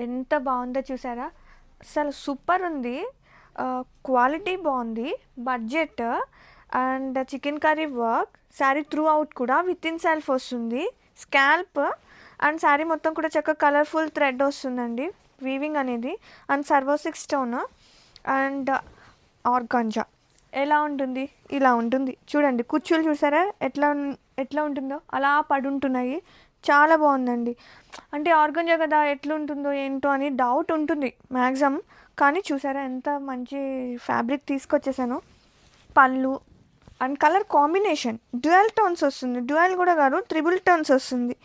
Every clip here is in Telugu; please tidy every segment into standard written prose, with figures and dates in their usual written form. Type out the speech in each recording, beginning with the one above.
ఎంత బాగుందో చూసారా, అసలు సూపర్ ఉంది. క్వాలిటీ బాగుంది, budget and chikankari work. Sari throughout కూడా విత్ ఇన్ సెల్ఫ్ వస్తుంది, స్కాల్ప్ అండ్ శారీ మొత్తం కూడా చక్కగా కలర్ఫుల్ థ్రెడ్ వస్తుందండి వీవింగ్ అనేది. అండ్ సర్వోసిక్ స్టోన్ అండ్ ఆర్గాంజా. ఎలా ఉంటుంది? ఇలా ఉంటుంది చూడండి. కుచ్చులు చూసారా ఎట్లా ఉంటుందో అలా పడుంటున్నాయి. చాలా బాగుందండి. అంటే ఆర్గాంజా కదా, ఎట్లుంటుందో ఏంటో అని డౌట్ ఉంటుంది మ్యాక్సిమం. కానీ చూసారా ఎంత మంచి ఫ్యాబ్రిక్ తీసుకొచ్చేసాను. పళ్ళు and colour combination dual tones వస్తుంది, డ్యూయల్ కూడా కాదు త్రిబుల్ టోన్స్ వస్తుంది.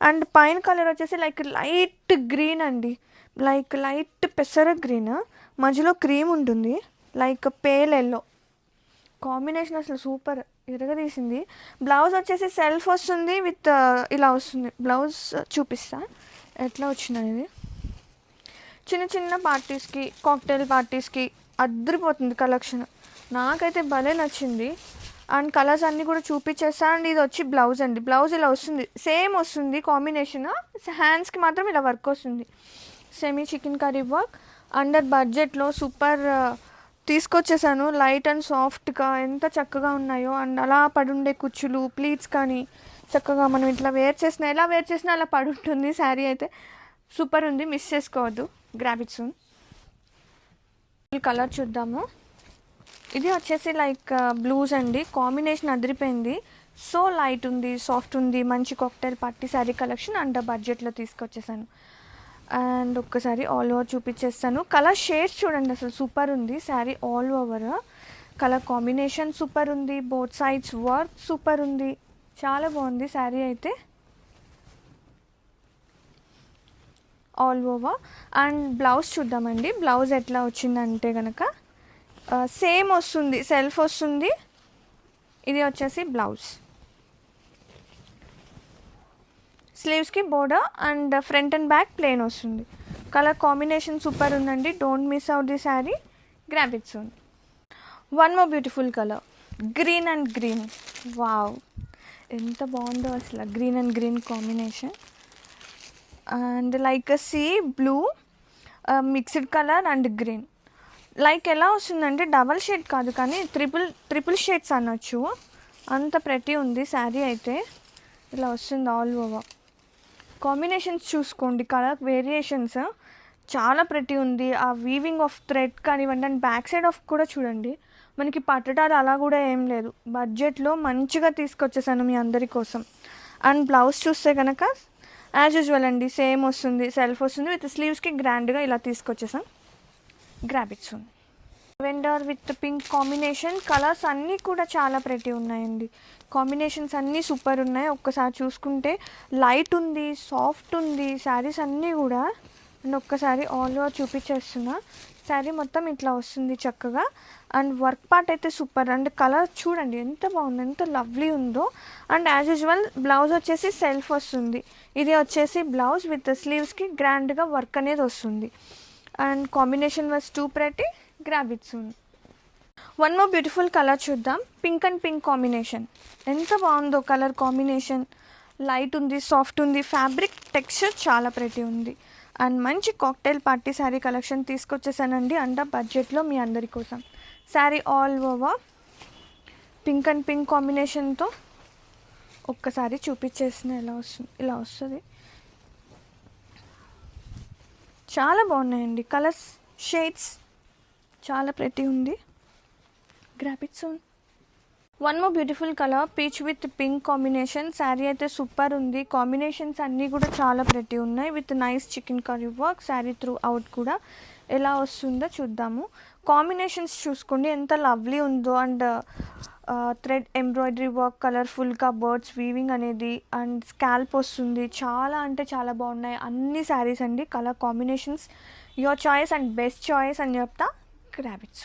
అండ్ పైన కలర్ వచ్చేసి లైట్ గ్రీన్ అండి, లైట్ పెసర గ్రీన్, మధ్యలో క్రీమ్ ఉంటుంది, పేల్ ఎల్లో కాంబినేషన్. అసలు సూపర్ ఇరగదీసింది. బ్లౌజ్ వచ్చేసి సెల్ఫ్ వస్తుంది విత్ ఇలా వస్తుంది. బ్లౌజ్ చూపిస్తా ఎట్లా వచ్చింది. చిన్న చిన్న పార్టీస్కి, కాక్టైల్ పార్టీస్కి అద్దరిపోతుంది కలెక్షన్. నాకైతే భలే నచ్చింది. అండ్ కలర్స్ అన్నీ కూడా చూపించేస్తా. అండ్ ఇది వచ్చి బ్లౌజ్ అండి. బ్లౌజ్ ఇలా వస్తుంది, సేమ్ వస్తుంది కాంబినేషన్. హ్యాండ్స్కి మాత్రం ఇలా వర్క్ వస్తుంది, semi chicken curry work. Under బడ్జెట్లో సూపర్ తీసుకొచ్చేసాను. లైట్ అండ్ సాఫ్ట్గా ఎంత చక్కగా ఉన్నాయో. అండ్ అలా పడుండే కుచ్చులు, ప్లీట్స్ కానీ చక్కగా మనం ఇట్లా ఎలా వేర్ చేసినా అలా పడుంటుంది. శారీ అయితే సూపర్ ఉంది, మిస్ చేసుకోవద్దు. Grab it soon. కలర్ చూద్దాము. ఇది వచ్చేసి బ్లూస్ అండి, కాంబినేషన్ అదిరిపోయింది. సో లైట్ ఉంది, సాఫ్ట్ ఉంది, మంచి cocktail party sari collection under బడ్జెట్లో తీసుకొచ్చేసాను. అండ్ ఒక్కసారి ఆల్ ఓవర్ చూపించేస్తాను. కలర్ షేడ్స్ చూడండి, అసలు సూపర్ ఉంది. Sari all over colour combination super ఉంది, బోత్ సైడ్స్ వర్క్ సూపర్ ఉంది, చాలా బాగుంది శారీ అయితే ఆల్ ఓవర్. అండ్ బ్లౌజ్ చూద్దామండి. బ్లౌజ్ ఎట్లా వచ్చిందంటే కనుక సేమ్ వస్తుంది, సెల్ఫ్ వస్తుంది. ఇది వచ్చేసి బ్లౌజ్, స్లీవ్స్కి border and front and back plain వస్తుంది. కలర్ కాంబినేషన్ సూపర్ ఉందండి. Don't miss out the sari, grab it soon. One more beautiful colour, green and green. Wow, ఎంత బాగుందో అసలు green and green combination. And sea blue mixed colour and green. ఎలా వస్తుందంటే డబల్ షేడ్ కాదు కానీ ట్రిపుల్ షేడ్స్ అనొచ్చు, అంత ప్రతి ఉంది శారీ అయితే. ఇలా వస్తుంది ఆల్ ఓవర్. కాంబినేషన్స్ చూసుకోండి, కలర్ వేరియేషన్స్ చాలా ప్రతి ఉంది. ఆ వీవింగ్ ఆఫ్ థ్రెడ్ కానివ్వండి, అండ్ బ్యాక్ సైడ్ ఆఫ్ కూడా చూడండి. మనకి పట్టడాలు అలా కూడా ఏం లేదు, బడ్జెట్లో మంచిగా తీసుకొచ్చేసాను మీ అందరి కోసం. అండ్ బ్లౌజ్ చూస్తే కనుక యాజ్ యూజువల్ అండి, సేమ్ వస్తుంది, సెల్ఫ్ వస్తుంది, విత్ స్లీవ్స్కి గ్రాండ్గా ఇలా తీసుకొచ్చేసాను. Grab it soon. వెండర్ విత్ పింక్ కాంబినేషన్. కలర్స్ అన్నీ కూడా చాలా ప్రతి ఉన్నాయండి, కాంబినేషన్స్ అన్నీ సూపర్ ఉన్నాయి. ఒక్కసారి చూసుకుంటే లైట్ ఉంది, సాఫ్ట్ ఉంది శారీస్ అన్నీ కూడా. అండ్ ఒక్కసారి ఆల్ ఓవర్ చూపించేస్తున్నా. శారీ మొత్తం ఇట్లా వస్తుంది చక్కగా. అండ్ వర్క్ పార్ట్ అయితే సూపర్. అండ్ కలర్ చూడండి ఎంత బాగుంది, ఎంత లవ్లీ ఉందో. అండ్ యాజ్ యూజువల్ బ్లౌజ్ వచ్చేసి సెల్ఫ్ వస్తుంది. ఇది వచ్చేసి బ్లౌజ్ విత్ స్లీవ్స్కి గ్రాండ్గా వర్క్ అనేది వస్తుంది. And combination was too pretty, grab it soon. One more beautiful colour చూద్దాం. పింక్ అండ్ పింక్ కాంబినేషన్ ఎంత బాగుందో కలర్ కాంబినేషన్. లైట్ ఉంది, సాఫ్ట్ ఉంది, ఫ్యాబ్రిక్ టెక్స్చర్ చాలా ప్రతి ఉంది. అండ్ మంచి కాక్టైల్ పార్టీ శారీ కలెక్షన్ తీసుకొచ్చేసానండి అండర్ బడ్జెట్లో మీ అందరి కోసం. Sari all over pink and pink కాంబినేషన్తో. ఒక్కసారి చూపించేసిన ఇలా వస్తుంది. చాలా బాగున్నాయండి కలర్స్, షేడ్స్ చాలా ప్రతి ఉంది. Grab it soon. One more beautiful colour, peach with pink combination. Sari అయితే సూపర్ ఉంది, కాంబినేషన్స్ అన్నీ కూడా చాలా ప్రతి ఉన్నాయి, with nice chicken curry work. Sari throughout కూడా ఎలా వస్తుందో చూద్దాము. కాంబినేషన్స్ చూసుకోండి ఎంత లవ్లీ ఉందో. అండ్ థ్రెడ్ ఎంబ్రాయిడరీ వర్క్, కలర్ఫుల్గా బర్డ్స్ వీవింగ్ అనేది, అండ్ స్కాల్ప్ వస్తుంది. చాలా అంటే చాలా బాగున్నాయి అన్ని శారీస్ అండి. Colour combinations your choice and best choice అని చెప్తా. Grab it.